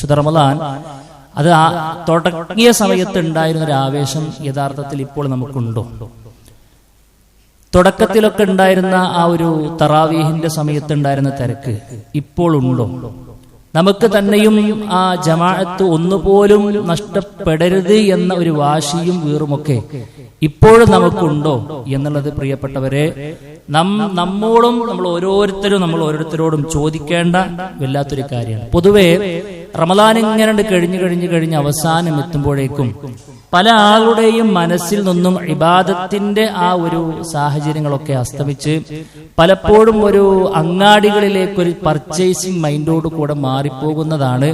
വിശുദ്ധ റമദാൻ അത് തുടങ്ങിയ സമയത്ത് ഉണ്ടായിരുന്ന ഒരു ആവേശം യഥാർത്ഥത്തിൽ ഇപ്പോൾ നമുക്കുണ്ടോ? തുടക്കത്തിലൊക്കെ ഉണ്ടായിരുന്ന ആ ഒരു തറാവീഹിന്റെ സമയത്ത് ഉണ്ടായിരുന്ന തിരക്ക് ഇപ്പോൾ ഉണ്ടോ? നമുക്ക് തന്നെയും ആ ജമാഅത്ത് ഒന്നുപോലും നഷ്ടപ്പെടരുത് എന്ന ഒരു വാശിയും വീറുമൊക്കെ ഇപ്പോഴും നമുക്കുണ്ടോ എന്നുള്ളത് പ്രിയപ്പെട്ടവരെ നമ്മോടും നമ്മൾ ഓരോരുത്തരോടും ചോദിക്കേണ്ട വല്ലാത്തൊരു കാര്യമാണ്. പൊതുവെ റമദാൻ ഇങ്ങനെ കഴിഞ്ഞ് അവസാനം എത്തുമ്പോഴേക്കും പല ആളുടെയും മനസ്സിൽ നിന്നും ഇബാദത്തിന്റെ ആ ഒരു സാഹചര്യങ്ങളൊക്കെ അസ്തമിച്ച് പലപ്പോഴും ഒരു അങ്ങാടികളിലേക്ക് ഒരു പർച്ചേസിംഗ് മൈൻഡോട് കൂടെ മാറിപ്പോകുന്നതാണ്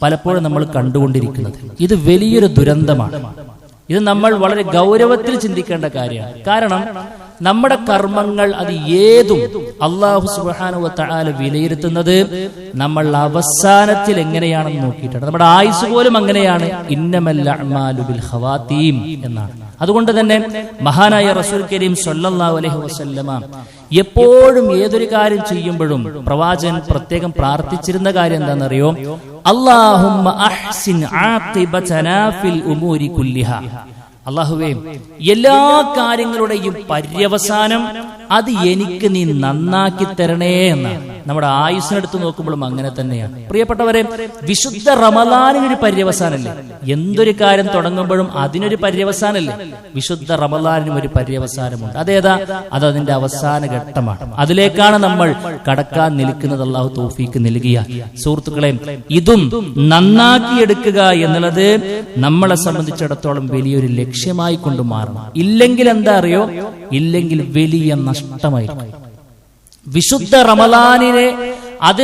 പലപ്പോഴും നമ്മൾ കണ്ടുകൊണ്ടിരിക്കുന്നത്. ഇത് വലിയൊരു ദുരന്തമാണ്. ഇത് നമ്മൾ വളരെ ഗൗരവത്തിൽ ചിന്തിക്കേണ്ട കാര്യമാണ്. കാരണം നമ്മുടെ കർമ്മങ്ങൾ അത് ഏതും അല്ലാഹു സുബ്ഹാനഹു വ തആല വിലയിരുത്തുന്നത് നമ്മൾ അവസാനത്തിൽ എങ്ങനെയാണെന്ന് നോക്കിയിട്ടാണ്. നമ്മുടെ ആയുസ് പോലും അങ്ങനെയാണ്, ഇന്നമൽ അഅ്മാലു ബിൽ ഖവാതീം എന്നാണ്. അതുകൊണ്ട് തന്നെ മഹാനായ റസൂൽ കരീം സ്വല്ലല്ലാഹു അലൈഹി വസല്ലമ എപ്പോഴും ഏതൊരു കാര്യം ചെയ്യുമ്പോഴും പ്രവാചകൻ പ്രത്യേകം പ്രാർത്ഥിച്ചിരുന്ന കാര്യം എന്താണെന്നറിയോ? അല്ലാഹുമ്മ അഹ്സിൻ ആഖിബതനാ ഫിൽ ഉമൂരി കുല്ലിഹാ. അല്ലാഹുവേ, എല്ലാ കാര്യങ്ങളുടെയും പര്യവസാനം അത് എനിക്ക് നീ നന്നാക്കി തരണേ എന്നാണ്. നമ്മുടെ ആയുസ്സിനെടുത്ത് നോക്കുമ്പോഴും അങ്ങനെ തന്നെയാണ്. പ്രിയപ്പെട്ടവരെ, വിശുദ്ധ റമദാനിനൊരു പര്യവസാനല്ലേ? എന്തൊരു കാര്യം തുടങ്ങുമ്പോഴും അതിനൊരു പര്യവസാനല്ലേ? വിശുദ്ധ റമദാനിനും ഒരു പര്യവസാനമുണ്ട്. അതേതാ? അത് അതിന്റെ അവസാന ഘട്ടമാണ്. അതിലേക്കാണ് നമ്മൾ കടക്കാൻ നിൽക്കുന്നത്. അല്ലാഹു തൗഫീക്ക് നൽകിയ സുഹൃത്തുക്കളെ, ഇതും നന്നാക്കിയെടുക്കുക എന്നുള്ളത് നമ്മളെ സംബന്ധിച്ചിടത്തോളം വലിയൊരു ലക്ഷ്യമായി കൊണ്ട് മാറണം. ഇല്ലെങ്കിൽ എന്താ അറിയോ? ഇല്ലെങ്കിൽ വലിയ നഷ്ടമായിരിക്കും. വിശുദ്ധ റമദാനിനെ അത്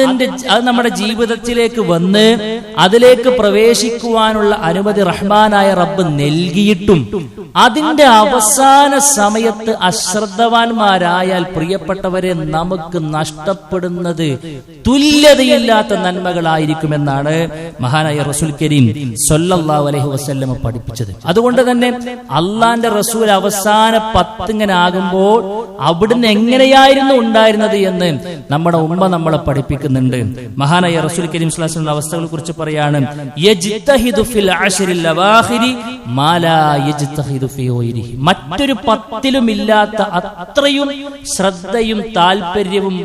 നമ്മുടെ ജീവിതത്തിലേക്ക് വന്ന് അതിലേക്ക് പ്രവേശിക്കുവാനുള്ള അനുമതി റഹ്മാനായ റബ്ബ് നൽകിയിട്ടും അതിന്റെ അവസാന സമയത്ത് അശ്രദ്ധവാന്മാരായാൽ പ്രിയപ്പെട്ടവരെ നമുക്ക് നഷ്ടപ്പെടുന്നത് തുല്യതയില്ലാത്ത നന്മകളായിരിക്കുമെന്നാണ് മഹാനായ റസൂൽ കരീം സ്വല്ലല്ലാഹു അലൈഹി വസല്ലം പഠിപ്പിച്ചത്. അതുകൊണ്ട് തന്നെ അള്ളാന്റെ റസൂൽ അവസാന 10 ഇങ്ങനെ ആകുമ്പോൾ അവിടുന്ന് എങ്ങനെയായിരുന്നു ഉണ്ടായിരുന്നത് എന്ന് നമ്മുടെ ഉമ്മ നമ്മളെ പഠിപ്പിക്കുന്നുണ്ട്. മഹാനായ റസൂൽ കരീം സ്വല്ലല്ലാഹു അലൈഹി വസല്ലം അവസ്ഥകളെ കുറിച്ച് പറയാണ്, യജ്തഹിദു ഫിൽ അശ്റിൽ അവാഖിരി മാ ലാ യജ്തഹിദു ഫീ ഗൈരിഹി. മറ്റൊരു 10ലും ഇല്ലാത്ത അത്രയും ശ്രദ്ധയും താല്പര്യവും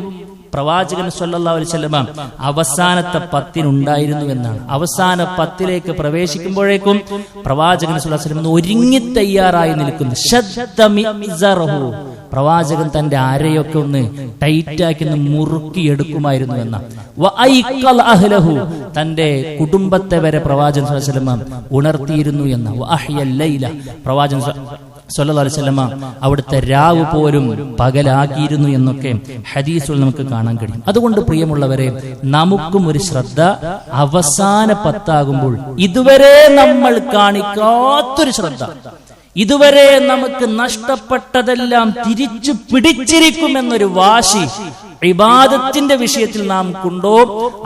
പ്രവാചകൻ സ്വല്ലല്ലാഹു അലൈഹി വസല്ലം അവസാനത്തെ 10 ഉണ്ടായിരുന്നു എന്നാണ്. അവസാന 10ലേക്ക് പ്രവേശിക്കുമ്പോഴേക്കും പ്രവാചകൻ സ്വല്ലല്ലാഹു അലൈഹി വസല്ലം ഒരുങ്ങി തയ്യാറായി നിൽക്കുന്നു. പ്രവാചകൻ തന്റെ അരയൊക്കെ ഒന്ന് ടൈറ്റാക്കി മുറുക്കി എടുക്കുമായിരുന്നു എന്നാണ്. തന്റെ കുടുംബത്തെ വരെ പ്രവാചകൻ സ്വല്ലല്ലാഹു അലൈഹി വസല്ലം ഉണർത്തിയിരുന്നു എന്ന പ്രവാചകൻ സ്വല്ലല്ലാഹു അലൈഹി വസല്ലം അവിടുത്തെ രാവ് പോലും പകലാക്കിയിരുന്നു എന്നൊക്കെ ഹദീസുകൾ നമുക്ക് കാണാൻ കഴിയും. അതുകൊണ്ട് പ്രിയമുള്ളവരെ, നമുക്കും ഒരു ശ്രദ്ധ അവസാന 10 ആകുമ്പോൾ ഇതുവരെ നമ്മൾ കാണിക്കാത്തൊരു ശ്രദ്ധ, ഇതുവരെ നമുക്ക് നഷ്ടപ്പെട്ടതെല്ലാം തിരിച്ചു പിടിച്ചിരിക്കുമെന്നൊരു വാശി ഇബാദത്തിന്റെ വിഷയത്തിൽ നാം കൊണ്ടോ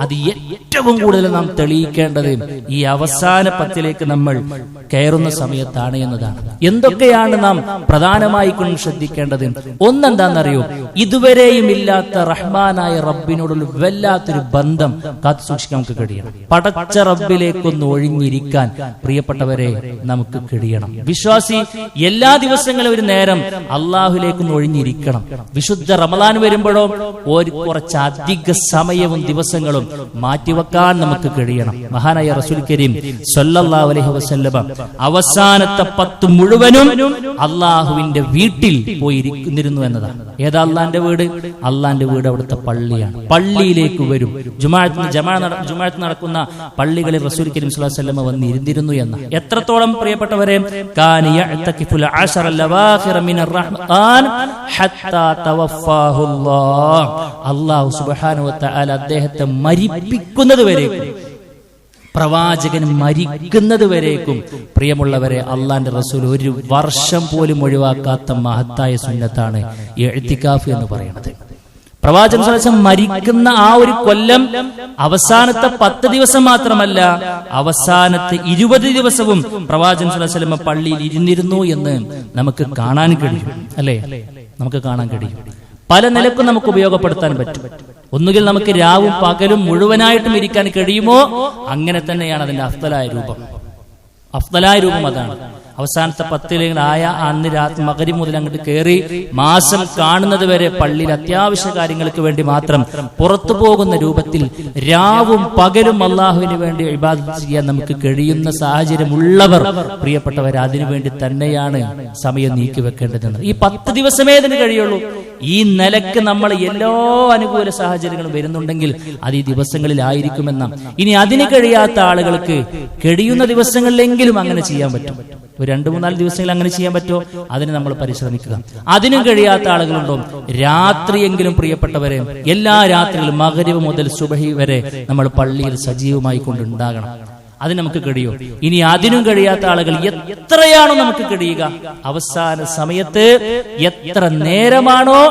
അത് ഏറ്റവും കൂടുതൽ നാം തെളിയിക്കേണ്ടത് ഈ അവസാന 10ലേക്ക് നമ്മൾ കയറുന്ന സമയത്താണ് എന്നതാണ്. എന്തൊക്കെയാണ് നാം പ്രധാനമായി കൊണ്ട് ശ്രദ്ധിക്കേണ്ടത്? ഒന്നെന്താണെന്നറിയോ? ഇതുവരെയും ഇല്ലാത്ത റഹ്മാനായ റബ്ബിനോടുള്ള വല്ലാത്തൊരു ബന്ധം കാത്തു സൂക്ഷിക്കാൻ നമുക്ക് കഴിയണം. പടച്ച റബ്ബിലേക്കൊന്ന് ഒഴിഞ്ഞിരിക്കാൻ പ്രിയപ്പെട്ടവരെ നമുക്ക് കഴിയണം. വിശ്വാസി എല്ലാ ദിവസങ്ങളും ഒരു നേരം അള്ളാഹുലേക്കൊന്ന് ഒഴിഞ്ഞിരിക്കണം. വിശുദ്ധ റമദാൻ വരുമ്പോഴോ കുറച്ച് അധിക സമയവും ദിവസങ്ങളും മാറ്റിവെക്കാൻ നമുക്ക് കഴിയണം. മഹാനായ റസൂൽ കരീം സ്വല്ലല്ലാഹു അലൈഹി വസല്ലം അവസാനത്തെ 10 മുഴുവനും അള്ളാഹുവിന്റെ വീട്ടിൽ പോയി ഇരിക്കുന്നിരുന്നു എന്നതാണ്. ഏതാ അള്ളാന്റെ വീട്? അള്ളാന്റെ വീട് അവിടുത്തെ പള്ളിയാണ്. പള്ളിയിലേക്ക് വരും. ജുമാഅത്ത് നടക്കുന്ന പള്ളികളിൽ റസൂൽ കരീം സ്വല്ലല്ലാഹു അലൈഹി വസല്ലം വന്ന് ഇരുന്നിരുന്നു എന്ന. എത്രത്തോളം പ്രിയപ്പെട്ടവരെ, കാന യഅ്തഖിഫുൽ അശറൽ അവാഖിറ മിനർ റഹ്മാൻ ഹത്താ തവഫാഹുല്ലാഹ്. അല്ലാഹു സുബ്ഹാനഹു വ തആല അദ്ദേഹത്തെ മരിപ്പിക്കുന്നത് വരേക്കും, പ്രവാചകൻ മരിക്കുന്നത് വരേക്കും പ്രിയമുള്ളവരെ അള്ളാന്റെ റസൂൽ 1 വർഷം പോലും ഒഴിവാക്കാത്ത മഹത്തായ സുന്നത്താണ് ഇഅ്തികാഫ് എന്ന് പറയുന്നത്. പ്രവാചകൻ സ്വല്ലല്ലാഹു അലൈഹി വസല്ലം മരിക്കുന്ന ആ ഒരു കൊല്ലം അവസാനത്തെ 10 ദിവസം മാത്രമല്ല, അവസാനത്തെ 20 ദിവസവും പ്രവാചകൻ സ്വല്ലല്ലാഹു അലൈഹി വസല്ലം പള്ളിയിൽ ഇരുന്നിരുന്നു എന്ന് നമുക്ക് കാണാൻ കഴിയും. അല്ലേ? നമുക്ക് കാണാൻ കഴിയും. പല നിലക്കും നമുക്ക് ഉപയോഗപ്പെടുത്താൻ പറ്റും. ഒന്നുകിൽ നമുക്ക് രാവും പകലും മുഴുവനായിട്ടും ഇരിക്കാൻ കഴിയുമോ, അങ്ങനെ തന്നെയാണ് അതിന്റെ അഫ്ദലായ രൂപം അതാണ്. അവസാനത്തെ 10 അന്ന് രാത്രി മഗ്‌രിബ് മുതൽ അങ്ങോട്ട് കയറി മാസം കാണുന്നത് വരെ പള്ളിയിൽ അത്യാവശ്യ കാര്യങ്ങൾക്ക് വേണ്ടി മാത്രം പുറത്തു പോകുന്ന രൂപത്തിൽ രാവും പകലും അള്ളാഹുവിന് വേണ്ടി ഇബാദത്ത് ചെയ്യാൻ നമുക്ക് കഴിയുന്ന സാഹചര്യം ഉള്ളവർ, പ്രിയപ്പെട്ടവർ, അതിനുവേണ്ടി തന്നെയാണ് സമയം നീക്കിവെക്കേണ്ടതെന്ന്. ഈ 10 ദിവസമേ ഇതിന് കഴിയുള്ളൂ. ഈ നിലക്ക് നമ്മൾ എല്ലാ അനുകൂല സാഹചര്യങ്ങളും വരുന്നുണ്ടെങ്കിൽ അത് ഈ ദിവസങ്ങളിലായിരിക്കുമെന്ന. ഇനി അതിന് കഴിയാത്ത ആളുകൾക്ക് കഴിയുന്ന ദിവസങ്ങളിലെങ്കിലും അങ്ങനെ ചെയ്യാൻ പറ്റും. ഒരു 2-3-4 ദിവസങ്ങളിൽ അങ്ങനെ ചെയ്യാൻ പറ്റുമോ, അതിന് നമ്മൾ പരിശ്രമിക്കുക. അതിനും കഴിയാത്ത ആളുകളുണ്ടോ, രാത്രിയെങ്കിലും പ്രിയപ്പെട്ടവരെ എല്ലാ രാത്രികളും മഗ്‌രിബ് മുതൽ സുബഹി വരെ നമ്മൾ പള്ളിയിൽ സജീവമായി കൊണ്ടുണ്ടാകണം. അത് നമുക്ക് കഴിയും. ഇനി അതിനും കഴിയാത്ത ആളുകൾ എത്രയാണോ നമുക്ക് കഴിയുക, അവസാന സമയത്ത് എത്ര നേരമാണോ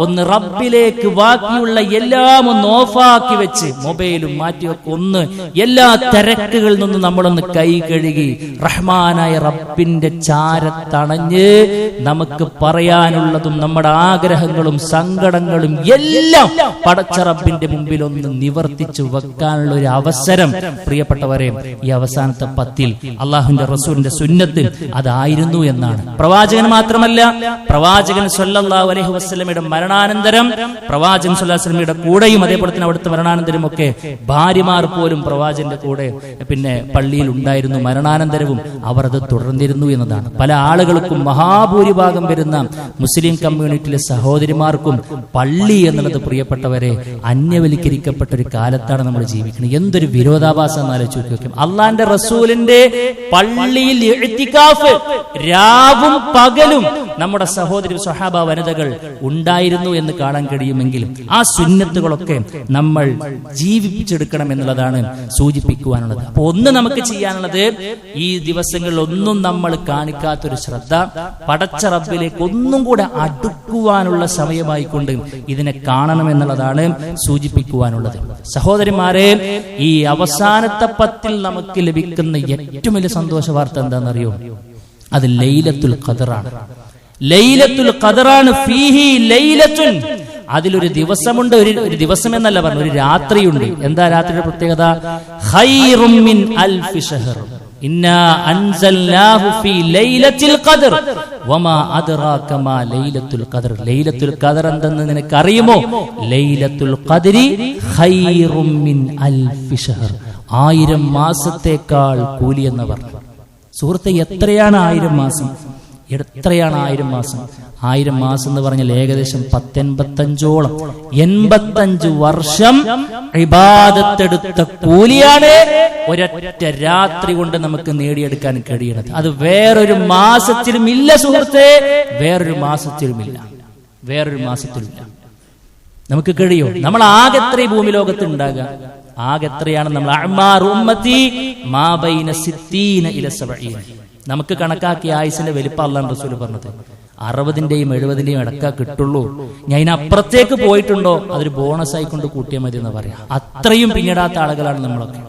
ഒന്ന് റബ്ബിലേക്ക് ബാക്കിയുള്ള എല്ലാം ഒന്ന് ഓഫാക്കി വെച്ച് മൊബൈലും മാറ്റിവെക്ക് ഒന്ന് എല്ലാ തിരക്കുകളിൽ നിന്നും നമ്മളൊന്ന് കൈ കഴുകി റഹ്മാനായ റബ്ബിന്റെ ചാരത്തണഞ്ഞ് നമുക്ക് പറയാനുള്ളതും നമ്മുടെ ആഗ്രഹങ്ങളും സങ്കടങ്ങളും എല്ലാം പടച്ച റബ്ബിന്റെ മുമ്പിൽ ഒന്ന് നിവർത്തിച്ചു വെക്കാനുള്ള ഒരു അവസരം, പ്രിയപ്പെട്ടവരെ, ഈ അവസാനത്തെ 10 അള്ളാഹുവിന്റെ റസൂലിന്റെ സുന്നത്തിൽ അതായിരുന്നു എന്നാണ്. പ്രവാചകൻ മാത്രമല്ല, പ്രവാചകൻ സ്വല്ലല്ലാഹു അലൈഹി വസല്ലമയുടെ മരണാനന്തരം പ്രവാചകൻ സ്വല്ലല്ലാഹു അലൈഹി വസല്ലമയുടെ കൂടെയും അതേപോലെ തന്നെ അവിടുത്തെ മരണാനന്തരം ഒക്കെ ഭാര്യമാർ പോലും പ്രവാചകന്റെ കൂടെ പിന്നെ പള്ളിയിൽ ഉണ്ടായിരുന്നു. മരണാനന്തരവും അവർ അത് തുടർന്നിരുന്നു എന്നതാണ്. പല ആളുകൾക്കും, മഹാഭൂരിഭാഗം വരുന്ന മുസ്ലിം കമ്മ്യൂണിറ്റിയിലെ സഹോദരിമാർക്കും പള്ളി എന്നുള്ളത്, പ്രിയപ്പെട്ടവരെ, അന്യവൽക്കരിക്കപ്പെട്ട ഒരു കാലത്താണ് നമ്മൾ ജീവിക്കുന്നത്. എന്തൊരു വിരോധാഭാസം എന്ന് ആലോചിച്ച് നോക്കി. അള്ളാന്റെ റസൂലിന്റെ പള്ളിയിൽ ഇഅ്തികാഫ് രാവും പകലും നമ്മുടെ സഹോദരി സ്വഹാബ വനിതകൾ ഉണ്ടായിരുന്നു എന്ന് കാണാൻ കഴിയുമെങ്കിലും ആ സുന്നത്തുകളൊക്കെ നമ്മൾ ജീവിപ്പിച്ചെടുക്കണം എന്നുള്ളതാണ് സൂചിപ്പിക്കുവാനുള്ളത്. അപ്പൊ ഒന്ന് നമുക്ക് ചെയ്യാനുള്ളത്, ഈ ദിവസങ്ങളിൽ ഒന്നും നമ്മൾ കാണിക്കാത്തൊരു ശ്രദ്ധ പടച്ച റബ്ബിലേക്ക് ഒന്നും കൂടെ അടുക്കുവാനുള്ള സമയമായിക്കൊണ്ട് ഇതിനെ കാണണമെന്നുള്ളതാണ് സൂചിപ്പിക്കുവാനുള്ളത്. സഹോദരിമാരെ, ഈ അവസാനത്തെ 10 നമുക്ക് ലഭിക്കുന്ന ഏറ്റവും വലിയ സന്തോഷ വാർത്ത എന്താണെന്നറിയോ? അത് ലൈലത്തുൽ ഖദറാണ്. ലൈലത്തുൽ ഖദറാണ്. ഫീഹി ലൈലത്തുൻ, അതിലൊരു ദിവസമുണ്ട്. ഒരു ദിവസം എന്നല്ല പറഞ്ഞു, ഒരു രാത്രിയുണ്ട്. എന്താ രാത്രിയുടെ പ്രത്യേകത? ഖൈറും മിൻ അൽഫി ശഹർ ഇന്നാ അൻസൽനാഹു ഫീ ലൈലത്തിൽ ഖദർ വമാ അദ്റാക മാ ലൈലത്തുൽ ഖദർ. ലൈലത്തുൽ ഖദർ എന്തെന്ന് നിനക്ക് അറിയുമോ? ലൈലത്തുൽ ഖദരി ഖൈറും മിൻ അൽഫി ശഹർ, 1000 മാസത്തേക്കാൾ കൂലി എന്ന് പറഞ്ഞു. സുഹൃത്തെ, എത്രയാണ് 1000 മാസം? എത്രയാണ് 1000 മാസം? 1000 മാസം എന്ന് പറഞ്ഞാൽ ഏകദേശം 1085ഓളം 85 വർഷം ഇബാദത്തെടുത്ത കൂലിയാണ് ഒരൊറ്റ രാത്രി കൊണ്ട് നമുക്ക് നേടിയെടുക്കാൻ കഴിയുന്നത്. അത് വേറൊരു മാസത്തിലും ഇല്ല സുഹൃത്തെ, വേറൊരു മാസത്തിലുമില്ല. നമുക്ക് കഴിയും. നമ്മൾ ആകെ എത്ര ഭൂമി ലോകത്ത് ഉണ്ടാകുക? ആകെ എത്രയാണ് നമ്മൾ? അഅ്മാറു ഉമ്മത്തി മാ ബൈന 60 ഇല 70. നമുക്ക് കണക്കാക്കിയ ആയുസിന്റെ വലിപ്പം അല്ലാഹു റസൂൽ പറഞ്ഞത് 60ന്റെയും 70ന്റെയും ഇടക്കാ കിട്ടുള്ളൂ. ഞാൻ ഇതിനപ്പുറത്തേക്ക് പോയിട്ടുണ്ടോ അതൊരു ബോണസ് ആയിക്കൊണ്ട് കൂട്ടിയാൽ മതി എന്ന് പറയാം. അത്രയും പിന്നിടാത്ത ആളുകളാണ് നമ്മളൊക്കെ.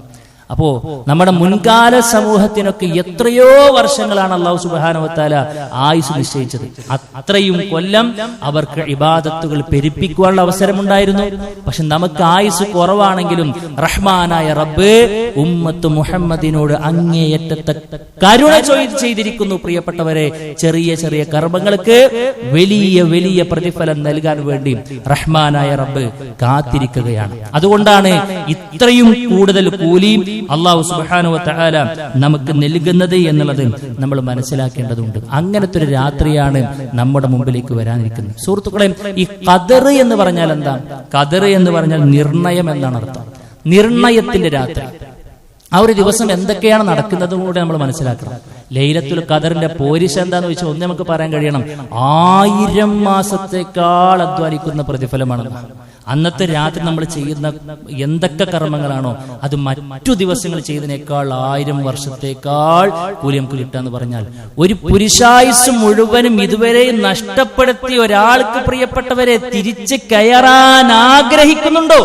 അപ്പോ നമ്മുടെ മുൻകാല സമൂഹത്തിനൊക്കെ എത്രയോ വർഷങ്ങളാണ് അല്ലാഹു സുബ്ഹാനഹു വ തആല ആയുസ് നിശ്ചയിച്ചത്. അത്രയും കൊല്ലം അവർക്ക് ഇബാദത്തുകൾ പെരുപ്പിക്കുവാനുള്ള അവസരമുണ്ടായിരുന്നു. പക്ഷെ നമുക്ക് ആയുസ് കുറവാണെങ്കിലും റഹ്മാനായ റബ്ബ് ഉമ്മത്ത് മുഹമ്മദിനോട് അങ്ങേയറ്റത്തെ കരുണ ചെയ്തിരിക്കുന്നു. പ്രിയപ്പെട്ടവരെ, ചെറിയ ചെറിയ കർമ്മങ്ങൾക്ക് വലിയ വലിയ പ്രതിഫലം നൽകാൻ വേണ്ടി റഹ്മാനായ റബ്ബ് കാത്തിരിക്കുകയാണ്. അതുകൊണ്ടാണ് ഇത്രയും കൂടുതൽ കൂലിയും അല്ലാഹു സുബ്ഹാനഹു വ തആല നമുക്ക് നൽകുന്നത് എന്നുള്ളത് നമ്മൾ മനസ്സിലാക്കേണ്ടതുണ്ട്. അങ്ങനത്തെ ഒരു രാത്രിയാണ് നമ്മുടെ മുമ്പിലേക്ക് വരാനിരിക്കുന്നത്. സുഹൃത്തുക്കളെ, ഈ ഖദർ എന്ന് പറഞ്ഞാൽ എന്താ? ഖദർ എന്ന് പറഞ്ഞാൽ നിർണയം എന്നാണ് അർത്ഥം. നിർണയത്തിന്റെ രാത്രി. ആ ഒരു ദിവസം എന്തൊക്കെയാണ് നടക്കുന്നതും കൂടെ നമ്മൾ മനസ്സിലാക്കണം. ലൈലത്തുൽ ഖദറിന്റെ പോരിശ എന്താന്ന് വെച്ചാൽ ഒന്ന് നമുക്ക് പറയാൻ കഴിയണം, 1000 മാസത്തേക്കാൾ അധ്വാനിക്കുന്ന പ്രതിഫലമാണ്. അന്നത്തെ രാത്രി നമ്മൾ ചെയ്യുന്ന എന്തൊക്കെ കർമ്മങ്ങളാണോ അത് മറ്റു ദിവസങ്ങൾ ചെയ്തതിനേക്കാൾ 1000 വർഷത്തേക്കാൾ കൂലി നമുക്ക് കിട്ടാന്ന് പറഞ്ഞാൽ, ഒരു പുരുഷായുസ് മുഴുവനും ഇതുവരെ നഷ്ടപ്പെടുത്തിയ ഒരാൾക്ക് പ്രിയപ്പെട്ടവരെ തിരിച്ച് കയറാൻ ആഗ്രഹിക്കുന്നുണ്ടോ?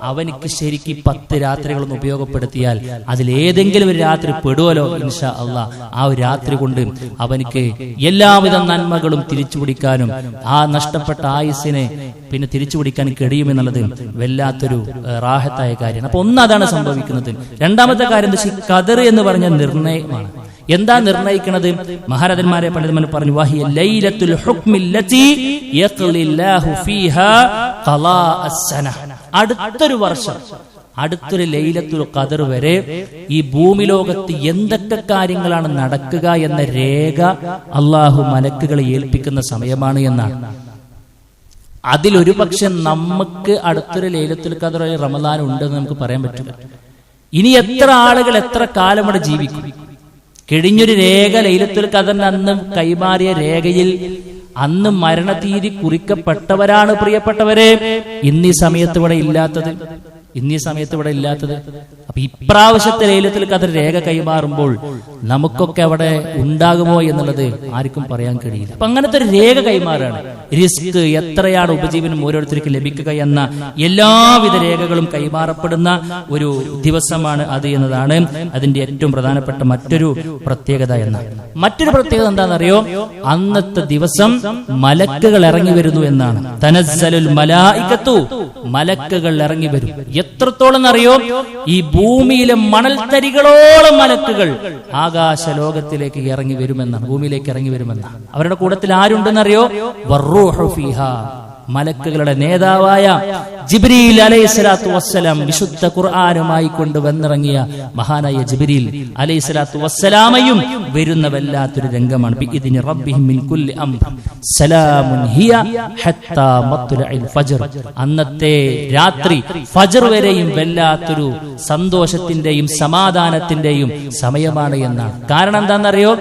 അവനിക്ക് ശരിക്ക് 10 രാത്രികളൊന്നും ഉപയോഗപ്പെടുത്തിയാൽ അതിലേതെങ്കിലും ഒരു രാത്രി പെടുവല്ലോ ഇൻഷാ അല്ലാഹ്. ആ ഒരു രാത്രി കൊണ്ട് അവനിക്ക് എല്ലാവിധ നന്മകളും തിരിച്ചുപിടിക്കാനും ആ നഷ്ടപ്പെട്ട ആയുസ്സിനെ പിന്നെ തിരിച്ചുപിടിക്കാൻ കഴിയുമെന്നുള്ളത് വല്ലാത്തൊരു റാഹത്തായ കാര്യമാണ്. അപ്പൊ അതാണ് സംഭവിക്കുന്നത്. രണ്ടാമത്തെ കാര്യം എന്താ വെച്ചാൽ ഖദർ എന്ന് പറഞ്ഞ നിർണയമാണ്. എന്താ നിർണയിക്കുന്നത്? മഹാരഥന്മാരെ പണ്ഡിതന്മാർ പറഞ്ഞു, വഹിയ ലൈലത്തുൽ ഹുക്മില്ലതി യഖ്ലില്ലാഹു ഫീഹാ ഖലാ അസ്സന. അടുത്തൊരു വർഷം, അടുത്തൊരു ലൈലത്തുൽ ഖദർ വരെ ഈ ഭൂമി ലോകത്ത് എന്തൊക്കെ കാര്യങ്ങളാണ് നടക്കുക എന്ന രേഖ അള്ളാഹു മലക്കുകളെ ഏൽപ്പിക്കുന്ന സമയമാണ് എന്നാണ്. അതിലൊരു പക്ഷെ നമുക്ക് അടുത്തൊരു ലൈലത്തുൽ ഖദർ റമദാൻ ഉണ്ടെന്ന് നമുക്ക് പറയാൻ പറ്റില്ല. ഇനി എത്ര ആളുകൾ എത്ര കാലം ഇവിടെ ജീവിക്കും? കഴിഞ്ഞൊരു രേഖ ലൈലത്തുൽ ഖദറിന് അന്ന് കൈമാറിയ രേഖയിൽ അന്ന് മരണതീയതി കുറിക്കപ്പെട്ടവരാണ് പ്രിയപ്പെട്ടവരെ ഇന്നീ സമയത്ത് ഇവിടെ ഇല്ലാത്തത്. അപ്പൊ ഇപ്രാവശ്യത്തെ ലൈലത്തുൽ ഖദർ രേഖ കൈമാറുമ്പോൾ നമുക്കൊക്കെ അവിടെ ഉണ്ടാകുമോ എന്നുള്ളത് ആർക്കും പറയാൻ കഴിയില്ല. അപ്പൊ അങ്ങനത്തെ ഒരു രേഖ കൈമാറാണ്. റിസ്ക് എത്രയാണ് ഉപജീവനം ഓരോരുത്തർക്ക് ലഭിക്കുക എന്ന എല്ലാവിധ രേഖകളും കൈമാറപ്പെടുന്ന ഒരു ദിവസമാണ് അത് എന്നതാണ് അതിന്റെ ഏറ്റവും പ്രധാനപ്പെട്ട മറ്റൊരു പ്രത്യേകത. മറ്റൊരു പ്രത്യേകത എന്താണെന്നറിയോ? അന്നത്തെ ദിവസം മലക്കുകൾ ഇറങ്ങി വരുന്നു എന്നാണ്. തനസ്സലുൽ മലായികത്തു, മലക്കുകൾ ഇറങ്ങി വരും. എത്രത്തോളം അറിയോ? ഈ ഭൂമിയിലെ മണൽത്തരികളോളം മലക്കുകൾ ആകാശ ലോകത്തിലേക്ക് ഇറങ്ങി വരുമെന്നാണ്, ഭൂമിയിലേക്ക് ഇറങ്ങി വരുമെന്നാണ്. അവരുടെ കൂട്ടത്തിൽ ആരുണ്ടെന്നറിയോ? വറൂഹു ഫീഹാ, മലക്കുകളുടെ നേതാവായ ജിബ്രീൽ അലൈഹിസ്സലാത്തു വസ്സലാം, വിശുദ്ധ ഖുർആനുമായി കൊണ്ട് വന്നിറങ്ങിയ മഹാനായ ജിബ്രീൽ അലൈഹിസ്സലാത്തു വസ്സലാമയും വരുന്ന വല്ലാത്തൊരു രംഗമാണ്. ബിഇദ്നി റബ്ബിഹിം മിൻ കുല്ലി അംർ സലാമുൻ ഹിയ ഹത്താ മത്ലഇൽ ഫജ്ർ. അന്നത്തെ രാത്രി ഫജ്ർ വരെയും വല്ലാത്തൊരു സന്തോഷത്തിന്റെയും സമാധാനത്തിന്റെയും സമയമാണ് എന്നാണ്. കാരണം എന്താണെന്നറിയോ?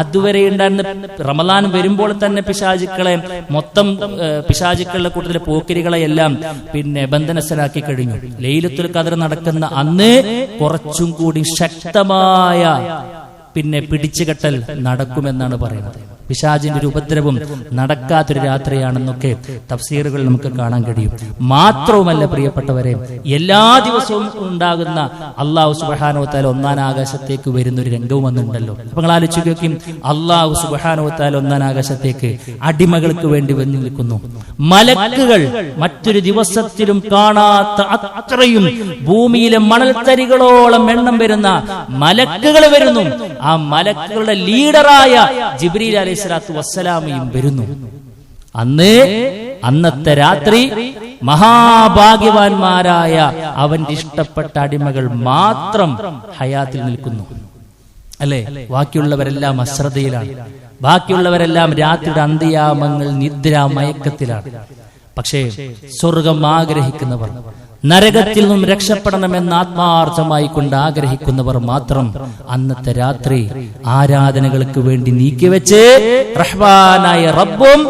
അതുവരെ ഉണ്ടായിരുന്ന റമദാൻ വരുമ്പോൾ തന്നെ പിശാചുക്കളെ മൊത്തം പിശാചുക്കളുടെ കൂട്ടത്തിലെ പോക്കിരികളെയെല്ലാം പിന്നെ ബന്ധനസ്ഥരാക്കി കഴിഞ്ഞു. ലൈലത്തുൽ ഖദർ നടക്കുന്ന അന്ന് കുറച്ചും കൂടി ശക്തമായ പിന്നെ പിടിച്ചുകെട്ടൽ നടക്കുമെന്നാണ് പറയുന്നത്. പിശാചിന്റെ ഒരു ഉപദ്രവം നടക്കാത്തൊരു രാത്രിയാണെന്നൊക്കെ തഫ്സീറുകൾ നമുക്ക് കാണാൻ കഴിയും. മാത്രവുമല്ല പ്രിയപ്പെട്ടവരെ, എല്ലാ ദിവസവും ഉണ്ടാകുന്ന അള്ളാഹു സുബ്ഹാനഹു വ തആല ഒന്നാം ആകാശത്തേക്ക് വരുന്ന ഒരു രംഗവും അന്നുണ്ടല്ലോ. അപ്പൊ നിങ്ങൾ ആലോചിച്ച് നോക്കിയും, അള്ളാഹു സുബ്ഹാനഹു വ തആല ഒന്നാം ആകാശത്തേക്ക് അടിമകൾക്ക് വേണ്ടി വന്നു നിൽക്കുന്നു. മലക്കുകൾ മറ്റൊരു ദിവസത്തിലും കാണാത്ത അത്രയും ഭൂമിയിലെ മണൽത്തരികളോളം എണ്ണം വരുന്ന മലക്കുകൾ വരുന്നു. ആ മലക്കുകളുടെ ലീഡറായ ജിബ്രീൽ അലൈഹിസ്സലാത്തു വസ്സലാമയും വരുന്നു. അന്നത്തെ രാത്രി മഹാഭാഗ്യവാന്മാരായ അവന്റെ ഇഷ്ടപ്പെട്ട അടിമകൾ മാത്രം ഹയാത്തിൽ നിൽക്കുന്നു, അല്ലെ? ബാക്കിയുള്ളവരെല്ലാം അശ്രദ്ധയിലാണ്, ബാക്കിയുള്ളവരെല്ലാം രാത്രിയുടെ അന്ത്യയാമങ്ങൾ നിദ്രാമയക്കത്തിലാണ്. പക്ഷേ സ്വർഗം ആഗ്രഹിക്കുന്നവർ, നരകത്തിൽ നിന്നും രക്ഷപ്പെടണമെന്ന് ആത്മാർത്ഥമായി കൊണ്ട് ആഗ്രഹിക്കുന്നവർ മാത്രം അന്നത്തെ രാത്രി ആരാധനകൾക്ക് വേണ്ടി നീക്കിവെച്ച് റഹ്മാനായ റബ്ബും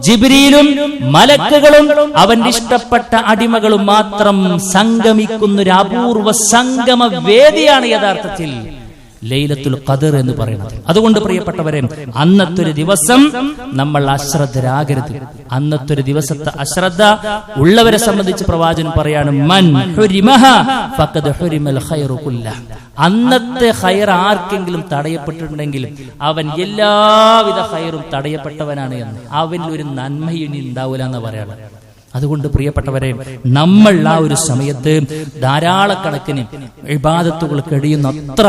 ജിബ്രീലും മലക്കുകളും അവന്റെ ഇഷ്ടപ്പെട്ട അടിമകളും മാത്രം സംഗമിക്കുന്നൊരു അപൂർവ സംഗമ വേദിയാണ് യഥാർത്ഥത്തിൽ ലൈലത്തുൽ ഖദർ എന്ന് പറയുന്നത്. അതുകൊണ്ട് പ്രിയപ്പെട്ടവരെ, അന്നത്തൊരു ദിവസം നമ്മൾ അശ്രദ്ധരാകരുത്. അന്നത്തൊരു ദിവസത്തെ അശ്രദ്ധ ഉള്ളവരെ സംബന്ധിച്ച് പ്രവാചകൻ പറയാണ്, മൻ ഹുരിമഹ ഫഖദ് ഹുരിമൽ ഖൈറു കുല്ലഹ്. അന്നത്തെ ഖൈർ ആർക്കെങ്കിലും തടയപ്പെട്ടിട്ടുണ്ടെങ്കിൽ അവൻ എല്ലാവിധ ഖൈറും തടയപ്പെട്ടവനാണ് എന്ന്, അവനിൽ ഒരു നന്മയും ഉണ്ടാവില്ല എന്ന് പറയാണ്. അതുകൊണ്ട് പ്രിയപ്പെട്ടവരെ, നമ്മൾ ആ ഒരു സമയത്ത് ധാരാളക്കണക്കിന് ഇബാദത്തുകൾ കഴിയുന്നത്ര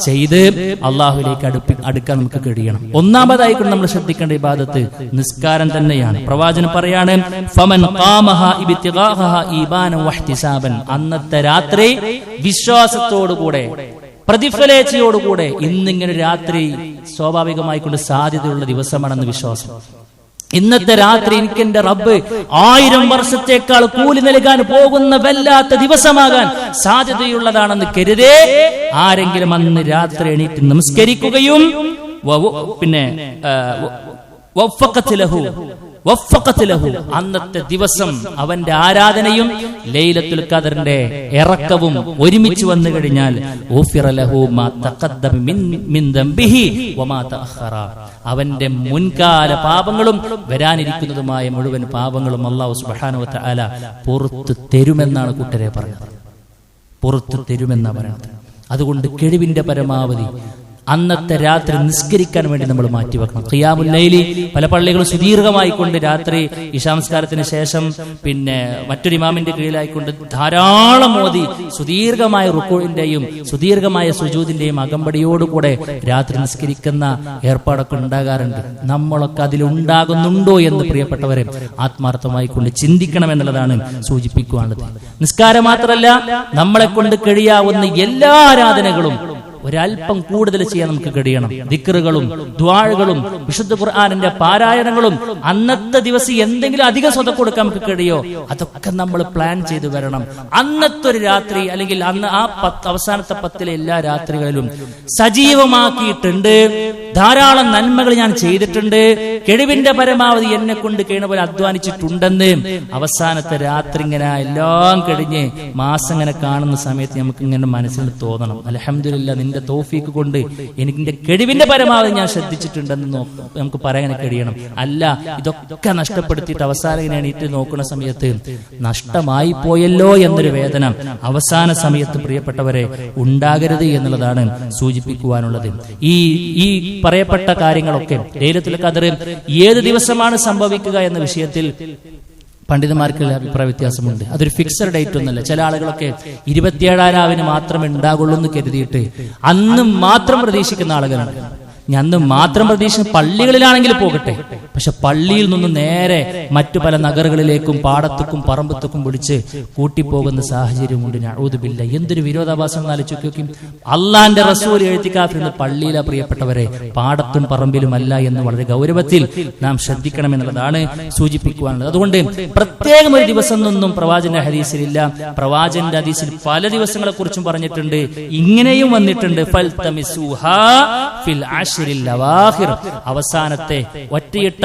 ചെയ്ത് അള്ളാഹുലേക്ക് അടുക്കാൻ നമുക്ക് കഴിയണം. ഒന്നാമതായിക്കൊണ്ട് നമ്മൾ ശ്രദ്ധിക്കേണ്ട ഇബാദത്ത് നിസ്കാരം തന്നെയാണ്. പ്രവാചകൻ പറയാണ്, ഫമൻ ഖാമഹ ഇബ്തിഗാഹ ഈമാനൻ വഹ്തിസാബൻ. അന്നത്തെ രാത്രി വിശ്വാസത്തോടുകൂടെ, പ്രതിഫലേച്ഛയോടുകൂടെ, ഇന്നിങ്ങനെ രാത്രി സ്വാഭാവികമായിക്കൊണ്ട് സാധ്യതയുള്ള ദിവസമാണെന്ന് വിശ്വാസം. ഇന്നത്തെ രാത്രി എനിക്ക് എന്റെ റബ്ബ് 1000 വർഷത്തേക്കാൾ കൂലി നൽകാൻ പോകുന്ന വല്ലാത്ത ദിവസമാകാൻ സാധ്യതയുള്ളതാണെന്ന് കരുതേ ആരെങ്കിലും അന്ന് രാത്രി എണീറ്റ് നമസ്കരിക്കുകയും പിന്നെ വഫഖത് ലഹു, അന്നത്തെ ദിവസം അവന്റെ ആരാധനയും ലൈലത്തുൽ ഖദറിന്റെ ഇറക്കവും ഒരുമിച്ച് വന്നു കഴിഞ്ഞാൽ ഗുഫിറ ലഹു മാ തഖദ്ദമ മിൻ ദംബിഹി വമാ തഅഖറ, അവന്റെ മുൻകാല പാപങ്ങളും വരാനിരിക്കുന്നതുമായ മുഴുവൻ പാപങ്ങളും അല്ലാഹു സുബ്ഹാനഹു വ തആല പുറത്തു തരുമെന്നാണ് കൂട്ടരെ പറഞ്ഞത്. പുറത്തു തരുമെന്നാണ് പറയുന്നത്. അതുകൊണ്ട് കഴിവിന്റെ പരമാവധി അന്നത്തെ രാത്രി നിസ്കരിക്കാൻ വേണ്ടി നമ്മൾ മാറ്റിവെക്കണം. ഖിയാമുൽ ലൈലി പല പള്ളികളും സുദീർഘമായിക്കൊണ്ട് രാത്രി ഇശാംസ്കാരത്തിന് ശേഷം പിന്നെ മറ്റൊരു ഇമാമിന്റെ കീഴിലായിക്കൊണ്ട് ധാരാളം ഓതി സുദീർഘമായ റുക്കൂഇന്റെയും സുദീർഘമായ സുജൂദിന്റെയും അകമ്പടിയോടുകൂടെ രാത്രി നിസ്കരിക്കുന്ന ഏർപ്പാടൊക്കെ ഉണ്ടാകാറുണ്ട്. നമ്മളൊക്കെ അതിലുണ്ടാകുന്നുണ്ടോ എന്ന് പ്രിയപ്പെട്ടവരെ ആത്മാർത്ഥമായി കൊണ്ട് ചിന്തിക്കണം എന്നുള്ളതാണ് സൂചിപ്പിക്കുവാനുള്ളത്. നിസ്കാരം മാത്രമല്ല, നമ്മളെ കൊണ്ട് കഴിയാവുന്ന എല്ലാ ആരാധനകളും ഒരല്പം കൂടുതൽ ചെയ്യാൻ നമുക്ക് കഴിയണം. ദിക്റുകളും ദുആകളും വിശുദ്ധ ഖുർആനിന്റെ പാരായണങ്ങളും അന്നത്തെ ദിവസം എന്തെങ്കിലും അധികം സ്വതക്ക കൊടുക്കാൻ നമുക്ക് കഴിയോ അതൊക്കെ നമ്മൾ പ്ലാൻ ചെയ്തു വരണം. അന്നത്തെ ഒരു രാത്രി അല്ലെങ്കിൽ അന്ന് ആ അവസാനത്തെ 10 എല്ലാ രാത്രികളിലും സജീവമാക്കിയിട്ടുണ്ട്. ധാരാളം നന്മകൾ ഞാൻ ചെയ്തിട്ടുണ്ട്, കഴിവിന്റെ പരമാവധി എന്നെ കൊണ്ട് കഴിയുന്ന പോലെ അധ്വാനിച്ചിട്ടുണ്ടെന്ന് അവസാനത്തെ രാത്രി ഇങ്ങനെ എല്ലാം കഴിഞ്ഞ് മാസം ഇങ്ങനെ കാണുന്ന സമയത്ത് നമുക്ക് ഇങ്ങനെ മനസ്സിൽ തോന്നണം, അൽഹംദുലില്ലാ നിന്റെ തൗഫീഖ് കൊണ്ട് എനിക്ക് കഴിവിന്റെ പരമാവധി ഞാൻ ശ്രദ്ധിച്ചിട്ടുണ്ടെന്ന് നമുക്ക് പറയാൻ കഴിയണം. അല്ല, ഇതൊക്കെ നഷ്ടപ്പെടുത്തിയിട്ട് അവസാനം ഇങ്ങനെ എണീറ്റ് നോക്കുന്ന സമയത്ത് നഷ്ടമായി പോയല്ലോ എന്നൊരു വേദന അവസാന സമയത്ത് പ്രിയപ്പെട്ടവരെ ഉണ്ടാകരുത് എന്നുള്ളതാണ് സൂചിപ്പിക്കുവാനുള്ളത്. ഈ പറയപ്പെട്ട കാര്യങ്ങളൊക്കെ ലൈലത്തുൽ ഖദർ ഏത് ദിവസമാണ് സംഭവിക്കുക എന്ന വിഷയത്തിൽ പണ്ഡിതന്മാർക്ക് അഭിപ്രായ വ്യത്യാസമുണ്ട്. അതൊരു ഫിക്സഡ് ഡേറ്റ് ഒന്നല്ല. ചില ആളുകളൊക്കെ 27 മാത്രമേ ഉണ്ടാകുള്ളൂ എന്ന് കരുതിയിട്ട് അന്ന് മാത്രം പ്രതീക്ഷിക്കുന്ന ആളുകളുണ്ട്. അന്ന് മാത്രം പ്രതീക്ഷിക്കുന്ന പള്ളികളിലാണെങ്കിൽ പോകട്ടെ, പക്ഷെ പള്ളിയിൽ നിന്ന് നേരെ മറ്റു പല നഗറുകളിലേക്കും പാടത്തേക്കും പറമ്പത്തേക്കും പിടിച്ച് കൂട്ടിപ്പോകുന്ന സാഹചര്യമുണ്ട്. നഊദു ബില്ലാഹ്. എന്തൊരു വിരോധാഭാസം ആലോചിക്കും. അള്ളാന്റെ റസൂൽ എഴുത്തിക്കാഫിരുന്ന പള്ളിയിലെ പ്രിയപ്പെട്ടവരെ പാടത്തും പറമ്പിലുമല്ല എന്ന് വളരെ ഗൗരവത്തിൽ നാം ശ്രദ്ധിക്കണമെന്നുള്ളതാണ് സൂചിപ്പിക്കുവാനുള്ളത്. അതുകൊണ്ട് പ്രത്യേകം ഒരു ദിവസം ഒന്നും പ്രവാചകന്റെ ഹദീസിലില്ല. പ്രവാചകന്റെ ഹദീസിൽ പല ദിവസങ്ങളെ കുറിച്ചും പറഞ്ഞിട്ടുണ്ട്. ഇങ്ങനെയും വന്നിട്ടുണ്ട്, ഫൽതമിസുഹാ ഫിൽ അശ്റിൽ അവാഖിർ, അവസാനത്തെ ഒറ്റയിട്ട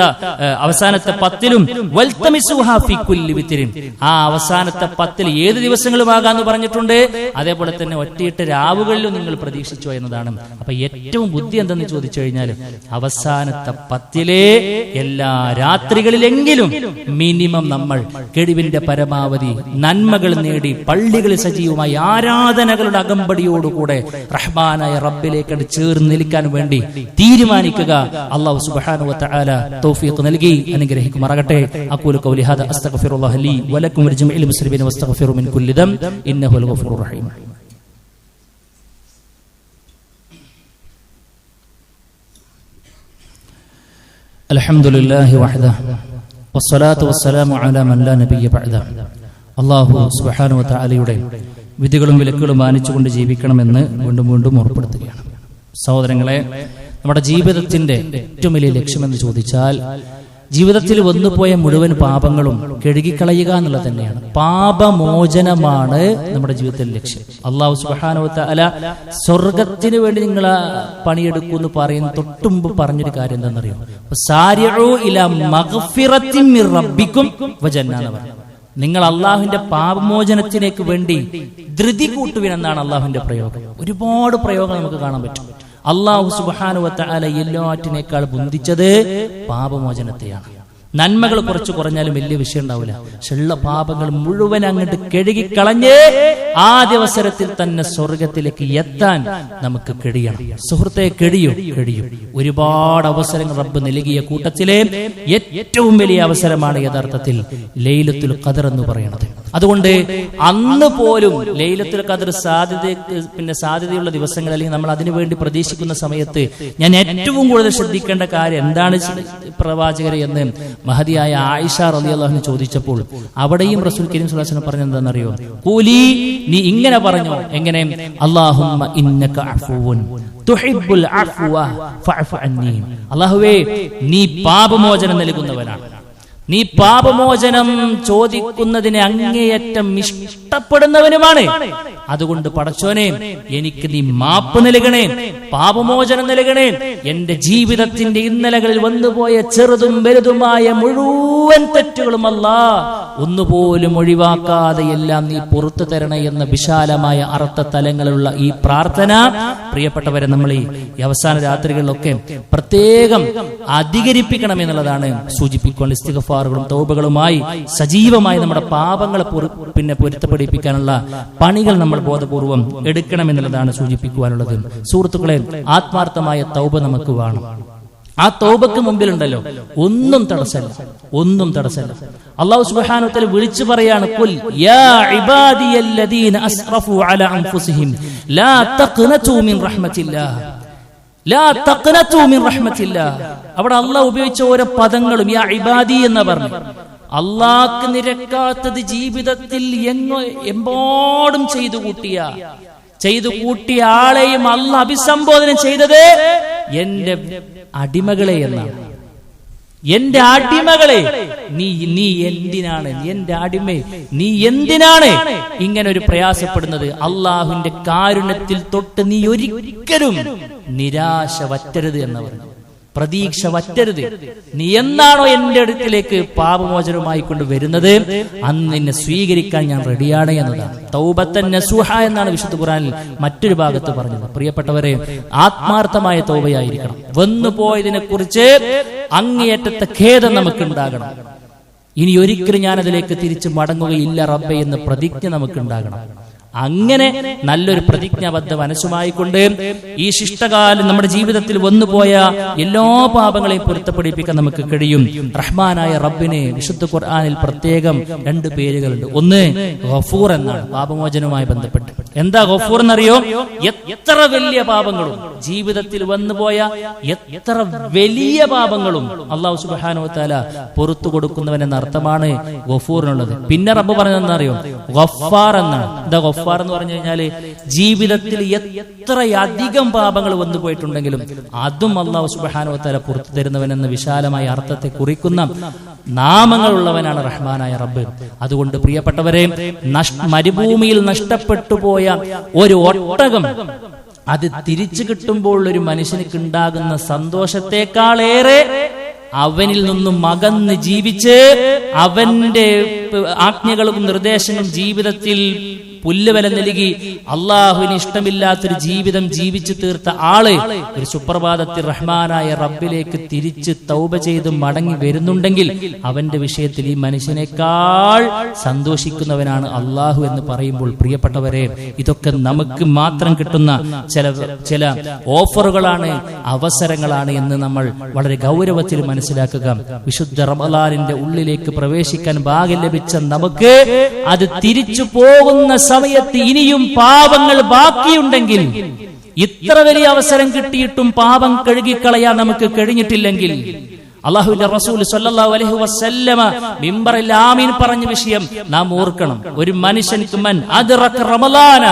അവസാനത്തെ 10ലും വൽതമിസുഹാ ഫി കുല്ലി വിത്രിൻ, ആ അവസാനത്തെ 10 ഏത് ദിവസങ്ങളുമാകാന്ന് പറഞ്ഞിട്ടുണ്ട്. അതേപോലെ തന്നെ ഒറ്റയിട്ട രാവുകളിലും നിങ്ങൾ പ്രതീക്ഷിച്ചോ എന്നതാണ്. അപ്പൊ ഏറ്റവും ബുദ്ധി എന്തെന്ന് ചോദിച്ചു കഴിഞ്ഞാൽ അവസാനത്തെ 10 എല്ലാ രാത്രികളിലെങ്കിലും മിനിമം നമ്മൾ കഴിവിന്റെ പരമാവധി നന്മകൾ നേടി പള്ളികളിൽ സജീവമായി ആരാധനകളുടെ അകമ്പടിയോടുകൂടെ റഹ്മാനായ റബ്ബിലേക്ക് ചേർന്ന് നിൽക്കാൻ വേണ്ടി തീരുമാനിക്കുക. അല്ലാഹു സുബ്ഹാനഹു വ തആല തൗഫീഖ് നൽകി അനുഗ്രഹിക്കുമാറാകട്ടെ. അഖൂലു ഖൗലി ഹാദാ അസ്തഗ്ഫിറുല്ലാഹ ലീ വലക്കും വലിജമീഇൽ മുസ്ലിമീന വസ്തഗ്ഫിറു മിൻ കുല്ലി ദം ഇന്നഹു അൽ ഗഫൂറുർ റഹീം. അൽഹംദുലില്ലാഹി വഹ്ദഹു വസ്സലാത്തു വസ്സലാമു അലാ മൻ ലാ നബിയ്യ ബഅദഹു. അല്ലാഹു സുബ്ഹാനഹു വ തആലയുടെ വിധികളും വിലക്കുകളും മാനിച്ചുകൊണ്ട് ജീവിക്കണമെന്ന് വീണ്ടും വീണ്ടും ഓർമ്മപ്പെടുത്തുകയാണ്. സഹോദരങ്ങളെ, നമ്മുടെ ജീവിതത്തിന്റെ ഏറ്റവും വലിയ ലക്ഷ്യമെന്ന് ചോദിച്ചാൽ ജീവിതത്തിൽ വന്നുപോയ മുഴുവൻ പാപങ്ങളും കഴുകിക്കളയുക എന്നുള്ളത് തന്നെയാണ്. പാപമോചനമാണ് നമ്മുടെ ജീവിതത്തിലെ ലക്ഷ്യം. അല്ലാഹു സുബ്ഹാനഹു വ തആല സ്വർഗത്തിന് വേണ്ടി നിങ്ങൾ പണിയെടുക്കൂ എന്ന് പറയുന്ന തൊട്ടുമുമ്പ് പറഞ്ഞൊരു കാര്യം എന്താണെന്നറിയോ? സാരിഉ ഇലാ മഗ്ഫിറത്തിൻ മിർ റബ്ബിക്കും വ ജന്നah. നിങ്ങൾ അള്ളാഹുവിന്റെ പാപമോചനത്തിലേക്ക് വേണ്ടി ധൃതി കൂട്ടുവിനെന്നാണ് അള്ളാഹുവിന്റെ പ്രയോഗം. ഒരുപാട് പ്രയോഗങ്ങൾ നമുക്ക് കാണാൻ പറ്റും. അല്ലാഹു സുബ്ഹാനഹു വ തആല എല്ലാറ്റിനേക്കാൾ ബന്ധിച്ചത് പാപമോചനത്തെയാണ്. നന്മകൾ കുറച്ച് കുറഞ്ഞാലും വലിയ വിഷയം ഉണ്ടാവില്ല. പക്ഷെ ഉള്ള പാപങ്ങൾ മുഴുവൻ അങ്ങോട്ട് കഴുകിക്കളഞ്ഞ് ആദ്യവസരത്തിൽ തന്നെ സ്വർഗത്തിലേക്ക് എത്താൻ നമുക്ക് കഴിയണം. സുഹൃത്തെ, കഴിയും. ഒരുപാട് അവസരങ്ങൾ റബ്ബ് നൽകിയ കൂട്ടത്തിലെ ഏറ്റവും വലിയ അവസരമാണ് യഥാർത്ഥത്തിൽ ലൈലത്തുൽ ഖദർ എന്ന് പറയുന്നത്. അതുകൊണ്ട് അന്ന് പോലും ലൈലത്തുൽ ഖദർ സാധ്യതയുള്ള ദിവസങ്ങൾ അല്ലെങ്കിൽ നമ്മൾ അതിനു വേണ്ടി പ്രതീക്ഷിക്കുന്ന സമയത്ത് ഞാൻ ഏറ്റവും കൂടുതൽ ശ്രദ്ധിക്കേണ്ട കാര്യം എന്താണ് പ്രവാചകരെ എന്ന് മഹദിയായ ആയിഷ റളിയല്ലാഹു അൻഹ ചോദിച്ചപ്പോൾ അവിടെയും റസൂൽ കരീം സ്വല്ലല്ലാഹു അലൈഹി വസല്ലം പറഞ്ഞെന്താണെന്നറിയോ? ഖൂലി, നീ ഇങ്ങനെ പറഞ്ഞു. എങ്ങനെ? അല്ലാഹുമ്മ ഇന്നക അഫൂൻ തുഹിബ്ബുൽ അഫ്വ ഫഅഫു അന്നി. അല്ലാഹുവേ, നീ പാപമോചനം നൽകുന്നവനാണ്. നീ പാപമോചനം ചോദിക്കുന്നതിനെ അങ്ങേയറ്റം ഇഷ്ടപ്പെടുന്നവനുമാണ്. അതുകൊണ്ട് പടച്ചോനെ എനിക്ക് നീ മാപ്പ് നൽകണേ, പാപമോചനം നൽകണേ. എന്റെ ജീവിതത്തിന്റെ ഇന്നലകളിൽ വന്നുപോയ ചെറുതും വലുതുമായ മുഴുവൻ തെറ്റുകളും അല്ലാ ഒന്നുപോലും ഒഴിവാക്കാതെ എല്ലാം നീ പുറത്തു തരണേ എന്ന വിശാലമായ അർത്ഥ തലങ്ങളുള്ള ഈ പ്രാർത്ഥന പ്രിയപ്പെട്ടവരെ നമ്മൾ ഈ അവസാന രാത്രികളിലൊക്കെ പ്രത്യേകം അധികരിപ്പിക്കണം എന്നുള്ളതാണ് സൂചിപ്പിക്കാൻ. ഇസ്തിഗ്ഫാറുകളും തൗബകളുമായി സജീവമായി നമ്മുടെ പാപങ്ങളെ പൊരുത്തപ്പെടിപ്പിക്കാനുള്ള പണികൾ നമ്മൾ ബോധപൂർവം എടുക്കണമെന്നുള്ളതാണ് സൂചിപ്പിക്കുവാനുള്ളത്. സുഹൃത്തുക്കളെ, ആത്മാർത്ഥമായ തൗബ നമുക്ക് വേണം. ആ തൗബക്ക് മുമ്പിലുണ്ടല്ലോ ഒന്നും തടസ്സമില്ല. അല്ലാഹു സുബ്ഹാനഹു വ തആല വിളിച്ചു പറയാണ്, ഖുൽ യാ ഇബാദിയല്ലദീന അസ്റഫു അലാ അൻഫുസിഹിം ലാ തഖ്നതു മിൻ റഹ്മത്തില്ലാഹ്, ലാ തഖ്നതു മിൻ റഹ്മത്തില്ലാഹ്. അവിടെ അല്ലാഹു ഉപയോഗിച്ച ഓരോ പദങ്ങളും യാ ഇബാദി എന്ന് പറഞ്ഞു. അല്ലാഹ്ക്ക് നിരക്കാത്തത് ജീവിതത്തിൽ എമ്പാടും ചെയ്തു കൂട്ടിയ ആളെയും അല്ലാഹ് അഭിസംബോധന ചെയ്തത് എന്റെ അടിമകളെ എന്നാണ്. എന്റെ അടിമകളെ നീ എന്തിനാണ്, എന്റെ അടിമേ നീ എന്തിനാണ് ഇങ്ങനെ ഒരു പ്രയാസപ്പെടുന്നത്? അള്ളാഹുവിന്റെ കാരുണ്യത്തിൽ തൊട്ട് നീ ഒരിക്കലും നിരാശ വറ്റരുത് എന്ന് പറഞ്ഞു. പ്രതീക്ഷ വറ്റരുത്. നീ എന്നാണോ എന്റെ അടുത്തിലേക്ക് പാപമോചനവുമായി കൊണ്ട് വരുന്നത് അന്ന് നിന്നെ സ്വീകരിക്കാൻ ഞാൻ റെഡിയാണ് എന്നതാണ്. തൗബത്തൻ നസൂഹ എന്നാണ് വിശുദ്ധ ഖുർആനിൽ മറ്റൊരു ഭാഗത്ത് പറഞ്ഞത്. പ്രിയപ്പെട്ടവരെ, ആത്മാർത്ഥമായ തൗബയായിരിക്കണം. വന്നുപോയതിനെ കുറിച്ച് അങ്ങേയറ്റത്തെ ഖേദം നമുക്കുണ്ടാകണം. ഇനി ഒരിക്കലും ഞാൻ അതിലേക്ക് തിരിച്ചു മടങ്ങുകയില്ല റബ്ബേ എന്ന പ്രതിജ്ഞ നമുക്കുണ്ടാകണം. അങ്ങനെ നല്ലൊരു പ്രതിജ്ഞാബദ്ധ മനസ്സുമായിക്കൊണ്ട് ഈ ശിഷ്ടകാലം നമ്മുടെ ജീവിതത്തിൽ വന്നുപോയ എല്ലാ പാപങ്ങളെയും പൊരുത്തപ്പെടിപ്പിക്കാൻ നമുക്ക് കഴിയും. റഹ്മാനായ റബ്ബിനെ വിശുദ്ധ ഖുർആനിൽ പ്രത്യേകം 2 പേരുകളുണ്ട്. ഒന്ന് ഗഫൂർ എന്നാണ്, പാപമോചനവുമായി ബന്ധപ്പെട്ട്. എന്താ ഗഫൂർ എന്നറിയോ? എത്ര വലിയ പാപങ്ങളും ജീവിതത്തിൽ വന്നുപോയ എത്ര വലിയ പാപങ്ങളും അല്ലാഹു സുബ്ഹാനഹു വ തആല പുറത്തു കൊടുക്കുന്നവൻ എന്ന അർത്ഥമാണ് ഗഫൂറിനുള്ളത്. പിന്നെ റബ്ബ് പറഞ്ഞതെന്നറിയോ? ഗഫാർ എന്നാണ്. എന്താ ഗഫാർ എന്ന് പറഞ്ഞു കഴിഞ്ഞാല് ജീവിതത്തിൽ എത്രയധികം പാപങ്ങൾ വന്നു പോയിട്ടുണ്ടെങ്കിലും അതും അല്ലാഹു സുബ്ഹാനഹു വ തആല പുറത്തു തരുന്നവൻ എന്ന വിശാലമായ അർത്ഥത്തെ കുറിക്കുന്ന നാമങ്ങളുള്ളവനാണ് റഹ്മാനായ റബ്ബ്. അതുകൊണ്ട് പ്രിയപ്പെട്ടവരെ, മരുഭൂമിയിൽ നഷ്ടപ്പെട്ടു പോയ ഒരു ഒട്ടകം അത് തിരിച്ചു കിട്ടുമ്പോൾ ഒരു മനുഷ്യനിക്ക് ഉണ്ടാകുന്ന സന്തോഷത്തെക്കാളേറെ അവനിൽ നിന്നും അകന്ന് ജീവിച്ച് അവന്റെ ആജ്ഞകളും നിർദ്ദേശങ്ങളും ജീവിതത്തിൽ പുല്ലുവില നൽകി അള്ളാഹുവിന് ഇഷ്ടമില്ലാത്തൊരു ജീവിതം ജീവിച്ചു തീർത്ത ആള് ഒരു സുപ്രഭാതത്തിൽ റഹ്മാനായ റബ്ബിലേക്ക് തിരിച്ച് തൗബ ചെയ്ത് മടങ്ങി വരുന്നുണ്ടെങ്കിൽ അവന്റെ വിഷയത്തിൽ ഈ മനുഷ്യനേക്കാൾ സന്തോഷിക്കുന്നവനാണ് അള്ളാഹു എന്ന് പറയുമ്പോൾ പ്രിയപ്പെട്ടവരെ, ഇതൊക്കെ നമുക്ക് മാത്രം കിട്ടുന്ന ചില ഓഫറുകളാണ്, അവസരങ്ങളാണ് എന്ന് നമ്മൾ വളരെ ഗൗരവത്തിൽ മനസ്സിലാക്കുക. വിശുദ്ധ റമളാനിന്റെ ഉള്ളിലേക്ക് പ്രവേശിക്കാൻ ഭാഗ്യം ലഭിച്ച നമുക്ക് അത് തിരിച്ചു പോകുന്ന സമയത്ത് ഇനിയും പാപങ്ങൾ ബാക്കിയുണ്ടെങ്കിൽ, ഇത്ര വലിയ അവസരം കിട്ടിയിട്ടും പാപം കഴുകിക്കളയാൻ നമുക്ക് കഴിഞ്ഞിട്ടില്ലെങ്കിൽ, അല്ലാഹുവിന്റെ റസൂൽ സ്വല്ലല്ലാഹു അലൈഹി വസല്ലമ മിമ്പറിൽ ആമീൻ പറഞ്ഞ വിഷയം നാം ഓർക്കണം. ഒരു മനുഷ്യനിക്ക് മൻ അദ്റക റമളാന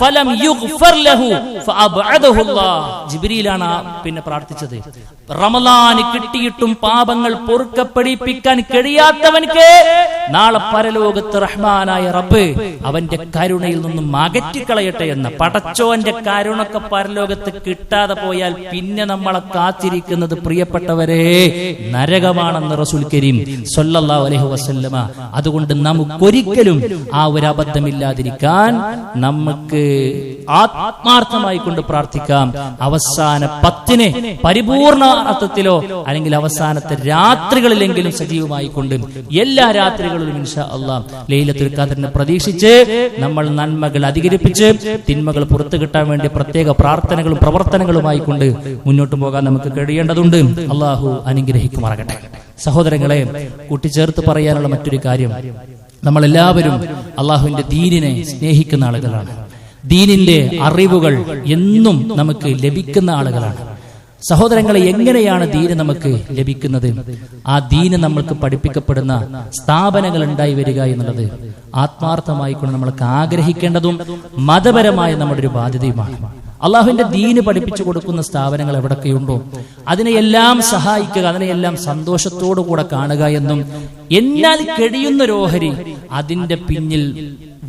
ഫലം യുഗ്ഫർ ലഹു ഫഅബ്അദഹു അല്ലാഹ്. ജിബ്രീലാണ് പിന്നെ പ്രാർത്ഥിച്ചത്. റമളാന് കിട്ടിയിട്ടും പാപങ്ങൾ പൊറുക്കപ്പെടിപ്പിക്കാൻ കഴിയാത്തവൻക്ക് നാളെ പരലോകത്ത് റഹ്മാനായ റബ്ബ് അവന്റെ കരുണയിൽ നിന്നും അകറ്റിക്കളയട്ടെ എന്ന. പടച്ചോന്റെ കരുണക്ക് പരലോകത്ത് കിട്ടാതെ പോയാൽ പിന്നെ നമ്മളെ കാത്തിരിക്കുന്നത് പ്രിയപ്പെട്ടവരെ നരകമാണെന്ന് റസൂൽ കരീം സ്വല്ലല്ലാഹു അലൈഹി വസല്ലമ. അതുകൊണ്ട് നമുക്കൊരിക്കലും ആ ഒരു അബദ്ധമില്ലാതിരിക്കാൻ നമുക്ക് ആത്മാർത്ഥമായി കൊണ്ട് പ്രാർത്ഥിക്കാം. അവസാന 10 പരിപൂർണ അർത്ഥത്തിലോ അല്ലെങ്കിൽ അവസാനത്തെ രാത്രികളിലെങ്കിലും സജീവമായി കൊണ്ട് എല്ലാ രാത്രികളിലും ഇൻഷാ അല്ലാഹ് ലൈലത്തുൽ ഖദ്റിനെ പ്രതീക്ഷിച്ച് നമ്മൾ നന്മകൾ അധികരിപ്പിച്ച് തിന്മകൾ പുറത്തു കിട്ടാൻ വേണ്ടി പ്രത്യേക പ്രാർത്ഥനകളും പ്രവർത്തനങ്ങളുമായി കൊണ്ട് മുന്നോട്ട് പോകാൻ നമുക്ക് കഴിയേണ്ടതുണ്ട്. അല്ലാഹു അനുഗ്രഹിക്കുമാറാകട്ടെ. സഹോദരങ്ങളെ, കൂട്ടിച്ചേർത്ത് പറയാനുള്ള മറ്റൊരു കാര്യം, നമ്മളെല്ലാവരും അള്ളാഹുവിന്റെ ദീനിനെ സ്നേഹിക്കുന്ന ആളുകളാണ്. ദീനിന്റെ അറിവുകൾ എന്നും നമുക്ക് ലഭിക്കുന്ന ആളുകളാണ്. സഹോദരങ്ങളെ, എങ്ങനെയാണ് ദീന് നമുക്ക് ലഭിക്കുന്നത്? ആ ദീന് നമ്മൾക്ക് പഠിപ്പിക്കപ്പെടുന്ന സ്ഥാപനങ്ങൾ ഉണ്ടായി വരിക എന്നുള്ളത് ആത്മാർത്ഥമായി കൊണ്ട് നമ്മൾക്ക് ആഗ്രഹിക്കേണ്ടതും മതപരമായ നമ്മുടെ ഒരു ബാധ്യതയുമാണ്. അള്ളാഹുവിന്റെ ദീന് പഠിപ്പിച്ചു കൊടുക്കുന്ന സ്ഥാപനങ്ങൾ എവിടൊക്കെയുണ്ടോ അതിനെയെല്ലാം സഹായിക്കുക, അതിനെയെല്ലാം സന്തോഷത്തോടു കൂടെ കാണുക എന്നും, എന്നാൽ കഴിയുന്നൊരോഹരി അതിന്റെ പിന്നിൽ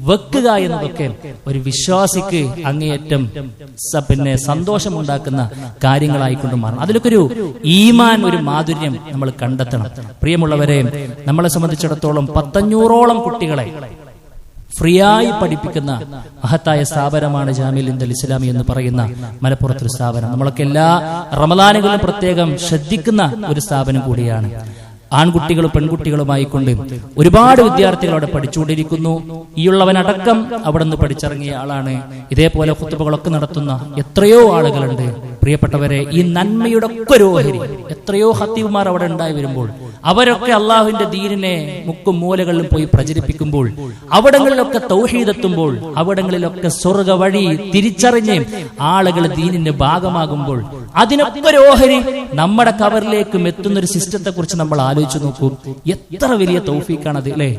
വെക്കുക എന്നതൊക്കെ ഒരു വിശ്വാസിക്ക് അങ്ങേയറ്റം സന്തോഷമുണ്ടാക്കുന്ന കാര്യങ്ങളായിക്കൊണ്ട് മാറണം. അതിലൊക്കെ ഒരു ഈമാൻ, ഒരു മാധുര്യം നമ്മൾ കണ്ടെത്തണം. പ്രിയമുള്ളവരെ, നമ്മളെ സംബന്ധിച്ചിടത്തോളം 500ഓളം കുട്ടികളെ ഫ്രീയായി പഠിപ്പിക്കുന്ന മഹത്തായ സ്ഥാപനമാണ് ജാമിഉൽ ഹിന്ദ് ഇസ്ലാമി എന്ന് പറയുന്ന മലപ്പുറത്തൊരു സ്ഥാപനം. നമ്മളൊക്കെ എല്ലാ റമദാനുകളിലും പ്രത്യേകം ശ്രദ്ധിക്കുന്ന ഒരു സ്ഥാപനം കൂടിയാണ്. ആൺകുട്ടികളും പെൺകുട്ടികളുമായിക്കൊണ്ട് ഒരുപാട് വിദ്യാർത്ഥികൾ അവിടെ പഠിച്ചുകൊണ്ടിരിക്കുന്നു. ഈയുള്ളവനടക്കം അവിടെ നിന്ന് പഠിച്ചിറങ്ങിയ ആളാണ്. ഇതേപോലെ ഖുതുബകളൊക്കെ നടത്തുന്ന എത്രയോ ആളുകളുണ്ട്. പ്രിയപ്പെട്ടവരെ, ഈ നന്മയുടെ ഒക്കെ ഒരു ഓഹരി എത്രയോ ഖത്തീബുമാർ അവിടെ ഉണ്ടായി വരുമ്പോൾ, അവരൊക്കെ അള്ളാഹുവിന്റെ ദീനിനെ മുക്കും മൂലകളിലും പോയി പ്രചരിപ്പിക്കുമ്പോൾ, അവിടങ്ങളിലൊക്കെ തൗഹീദ് എത്തുമ്പോൾ, അവിടങ്ങളിലൊക്കെ സ്വർഗ വഴി തിരിച്ചറിഞ്ഞ് ആളുകൾ ദീനിന്റെ ഭാഗമാകുമ്പോൾ, അതിനൊക്കെ ഒരു ഓഹരി നമ്മുടെ കവറിലേക്കും എത്തുന്ന ഒരു സിസ്റ്റത്തെ കുറിച്ച് നമ്മൾ ആലോചിച്ചു നോക്കൂ. എത്ര വലിയ തൗഫീഖാണത് അല്ലേ?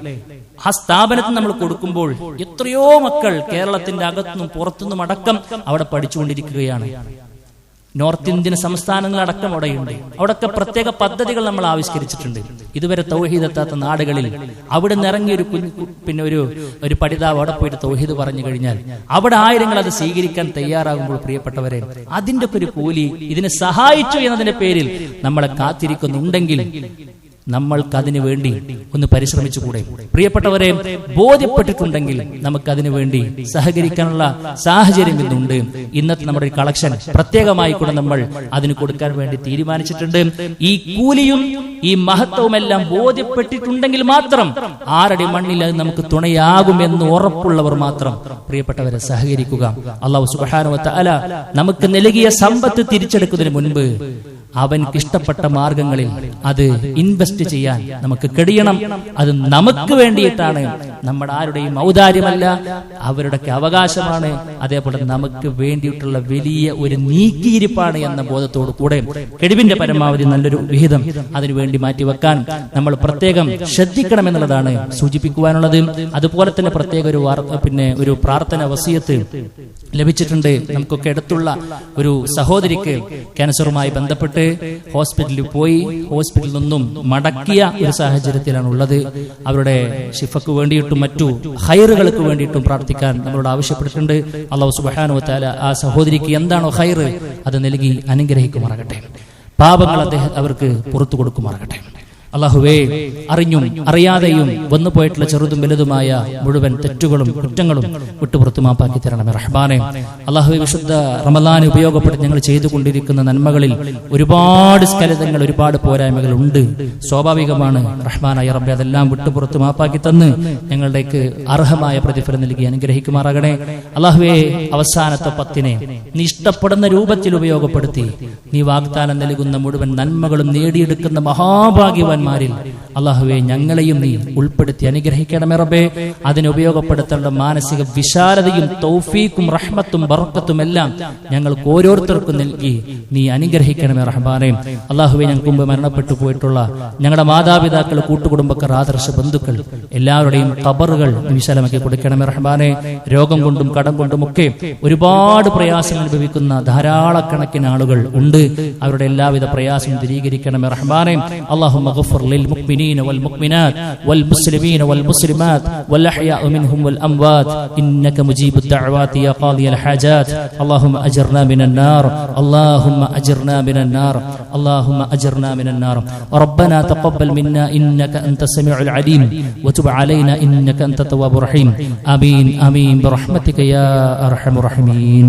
ആ സ്ഥാപനത്തിന് നമ്മൾ കൊടുക്കുമ്പോൾ എത്രയോ മക്കൾ കേരളത്തിന്റെ അകത്തുനിന്നും പുറത്തുനിന്നും അടക്കം അവിടെ പഠിച്ചുകൊണ്ടിരിക്കുകയാണ്. നോർത്ത് ഇന്ത്യൻ സംസ്ഥാനങ്ങളടക്കം അവിടെയുണ്ട്. അവിടെയൊക്കെ പ്രത്യേക പദ്ധതികൾ നമ്മൾ ആവിഷ്കരിച്ചിട്ടുണ്ട്. ഇതുവരെ തൗഹീദ് എത്താത്ത നാടുകളിൽ അവിടെ നിന്ന് ഇറങ്ങിയ ഒരു പഠിതാവ് അവിടെ പോയിട്ട് തൗഹീദ് പറഞ്ഞു കഴിഞ്ഞാൽ അവിടെ ആയിരങ്ങൾ അത് സ്വീകരിക്കാൻ തയ്യാറാകുമ്പോൾ, പ്രിയപ്പെട്ടവരെ, അതിന്റെ ഒരു കൂലി ഇതിനെ സഹായിച്ചു എന്നതിന്റെ പേരിൽ നമ്മളെ കാത്തിരിക്കുന്നുണ്ടെങ്കിൽ നമ്മൾക്കതിനു വേണ്ടി ഒന്ന് പരിശ്രമിച്ചുകൂടെ? പ്രിയപ്പെട്ടവരെ, ബോധ്യപ്പെട്ടിട്ടുണ്ടെങ്കിൽ നമുക്കതിനു വേണ്ടി സഹകരിക്കാനുള്ള സാഹചര്യം ഇന്നുണ്ട്. ഇന്നത്തെ നമ്മുടെ ഒരു കളക്ഷൻ പ്രത്യേകമായി കൂടെ നമ്മൾ അതിന് കൊടുക്കാൻ വേണ്ടി തീരുമാനിച്ചിട്ടുണ്ട്. ഈ കൂലിയും ഈ മഹത്വവുമെല്ലാം ബോധ്യപ്പെട്ടിട്ടുണ്ടെങ്കിൽ മാത്രം ആരുടെ മണ്ണിൽ അത് നമുക്ക് തുണയാകുമെന്ന് ഉറപ്പുള്ളവർ മാത്രം പ്രിയപ്പെട്ടവരെ സഹകരിക്കുക. അല്ലാഹു സുബ്ഹാനഹു വ തആല നമുക്ക് നൽകിയ സമ്പത്ത് തിരിച്ചെടുക്കുന്നതിന് മുൻപ് അവൻക്ക് ഇഷ്ടപ്പെട്ട മാർഗങ്ങളിൽ അത് ഇൻവെസ്റ്റ് ചെയ്യാൻ നമുക്ക് കഴിയണം. അത് നമുക്ക് വേണ്ടിയിട്ടാണ്, നമ്മുടെ ആരുടെയും ഔദാര്യമല്ല, അവരുടെ അവകാശമാണ്. അതേപോലെ നമുക്ക് വേണ്ടിയിട്ടുള്ള വലിയ ഒരു നീക്കിയിരിപ്പാണ് എന്ന ബോധത്തോടു കൂടെ കഴിവിന്റെ പരമാവധി നല്ലൊരു വിഹിതം അതിനുവേണ്ടി മാറ്റിവെക്കാൻ നമ്മൾ പ്രത്യേകം ശ്രദ്ധിക്കണമെന്നുള്ളതാണ് സൂചിപ്പിക്കുവാനുള്ളത്. അതുപോലെ തന്നെ പ്രത്യേക ഒരു പ്രാർത്ഥന വസിയത്ത് ലഭിച്ചിട്ടുണ്ട്. നമുക്കൊക്കെ അടുത്തുള്ള ഒരു സഹോദരിക്ക് ക്യാൻസറുമായി ബന്ധപ്പെട്ട് ഹോസ്പിറ്റലിൽ പോയി, ഹോസ്പിറ്റലിൽ നിന്നും മടക്കിയ ഒരു സാഹചര്യത്തിലാണ് ഉള്ളത്. അവരുടെ ശിഫക്ക് വേണ്ടിയിട്ടും മറ്റു ഖൈറുകൾക്ക് വേണ്ടിയിട്ടും പ്രാർത്ഥിക്കാൻ നമ്മളോട് ആവശ്യപ്പെട്ടിട്ടുണ്ട്. അല്ലാഹു സുബ്ഹാനഹു വ തആല ആ സഹോദരിക്ക് എന്താണോ ഖൈറ് അത് നൽകി അനുഗ്രഹിക്കുമാറാകട്ടെ. പാപങ്ങൾ അവർക്ക് പുറത്തു കൊടുക്കുമാറാകട്ടെ. അല്ലാഹുവേ, അറിഞ്ഞും അറിയാതെയും വന്നുപോയിട്ടുള്ള ചെറുതും വലുതുമായ മുഴുവൻ തെറ്റുകളും കുറ്റങ്ങളും വിട്ടുപുറത്തു മാപ്പാക്കി തരണമേ റഹ്മാനെ. അല്ലാഹുവേ, വിശുദ്ധ റമളാൻ ഉപയോഗപ്പെടുത്തി ഞങ്ങൾ ചെയ്തുകൊണ്ടിരിക്കുന്ന നന്മകളിൽ ഒരുപാട് സ്ഖലിതങ്ങൾ, ഒരുപാട് പോരായ്മകൾ ഉണ്ട്. സ്വാഭാവികമാണ് റഹ്മാനായ റബ്ബേ. അതെല്ലാം വിട്ടുപുറത്തു മാപ്പാക്കി തന്ന് ഞങ്ങളുടേക്ക് അർഹമായ പ്രതിഫലം നൽകി അനുഗ്രഹിക്കുമാറാകണേ. അല്ലാഹുവേ, അവസാനത്തെ 10 നീ ഇഷ്ടപ്പെടുന്ന രൂപത്തിൽ ഉപയോഗപ്പെടുത്തി നീ വാഗ്ദാനം നൽകുന്ന മുഴുവൻ നന്മകളും നേടിയെടുക്കുന്ന മഹാഭാഗ്യവാൻ അല്ലാഹുവേ, ഞങ്ങളെയും നീ ഉൾപ്പെടുത്തി അനുഗ്രഹിക്കണമേ റബ്ബേ. അതിന് ഉപയോഗപ്പെടുത്തേണ്ട മാനസിക വിശാലതയും തൗഫീഖും റഹ്മത്തും ബർക്കത്തും എല്ലാം ഞങ്ങൾക്ക് ഓരോരുത്തർക്കും നൽകി നീ അനുഗ്രഹിക്കണമേ റഹ്മാനേ. അല്ലാഹുവേ, ഞങ്ങൾക്ക് മുമ്പ് മരണപ്പെട്ടു പോയിട്ടുള്ള ഞങ്ങളുടെ മാതാപിതാക്കൾ, കൂട്ടുകുടുംബക്കാർ, ആദർശ ബന്ധുക്കൾ എല്ലാവരുടെയും ഖബറുകൾ വിശാലമാക്കി കൊടുക്കണമേ റഹ്മാനേ. രോഗം കൊണ്ടും കടം കൊണ്ടുമൊക്കെ ഒരുപാട് പ്രയാസങ്ങൾ അനുഭവിക്കുന്ന ധാരാളക്കണക്കിന് ആളുകൾ ഉണ്ട്. അവരുടെ എല്ലാവിധ പ്രയാസവും ദൂരീകരിക്കണമേ റഹ്മാനേ. അല്ലാഹുമ്മ اغفر للمؤمنين والمؤمنات والمسلمين والمسلمات والأحياء منهم والأموات إنك مجيب الدعوات يا قاضي الحاجات. اللهم أجرنا من النار، اللهم أجرنا من النار، اللهم أجرنا من النار. ربنا تقبل منا إنك أنت السميع العليم وتب علينا إنك أنت التواب الرحيم. آمين آمين برحمتك يا أرحم الراحمين.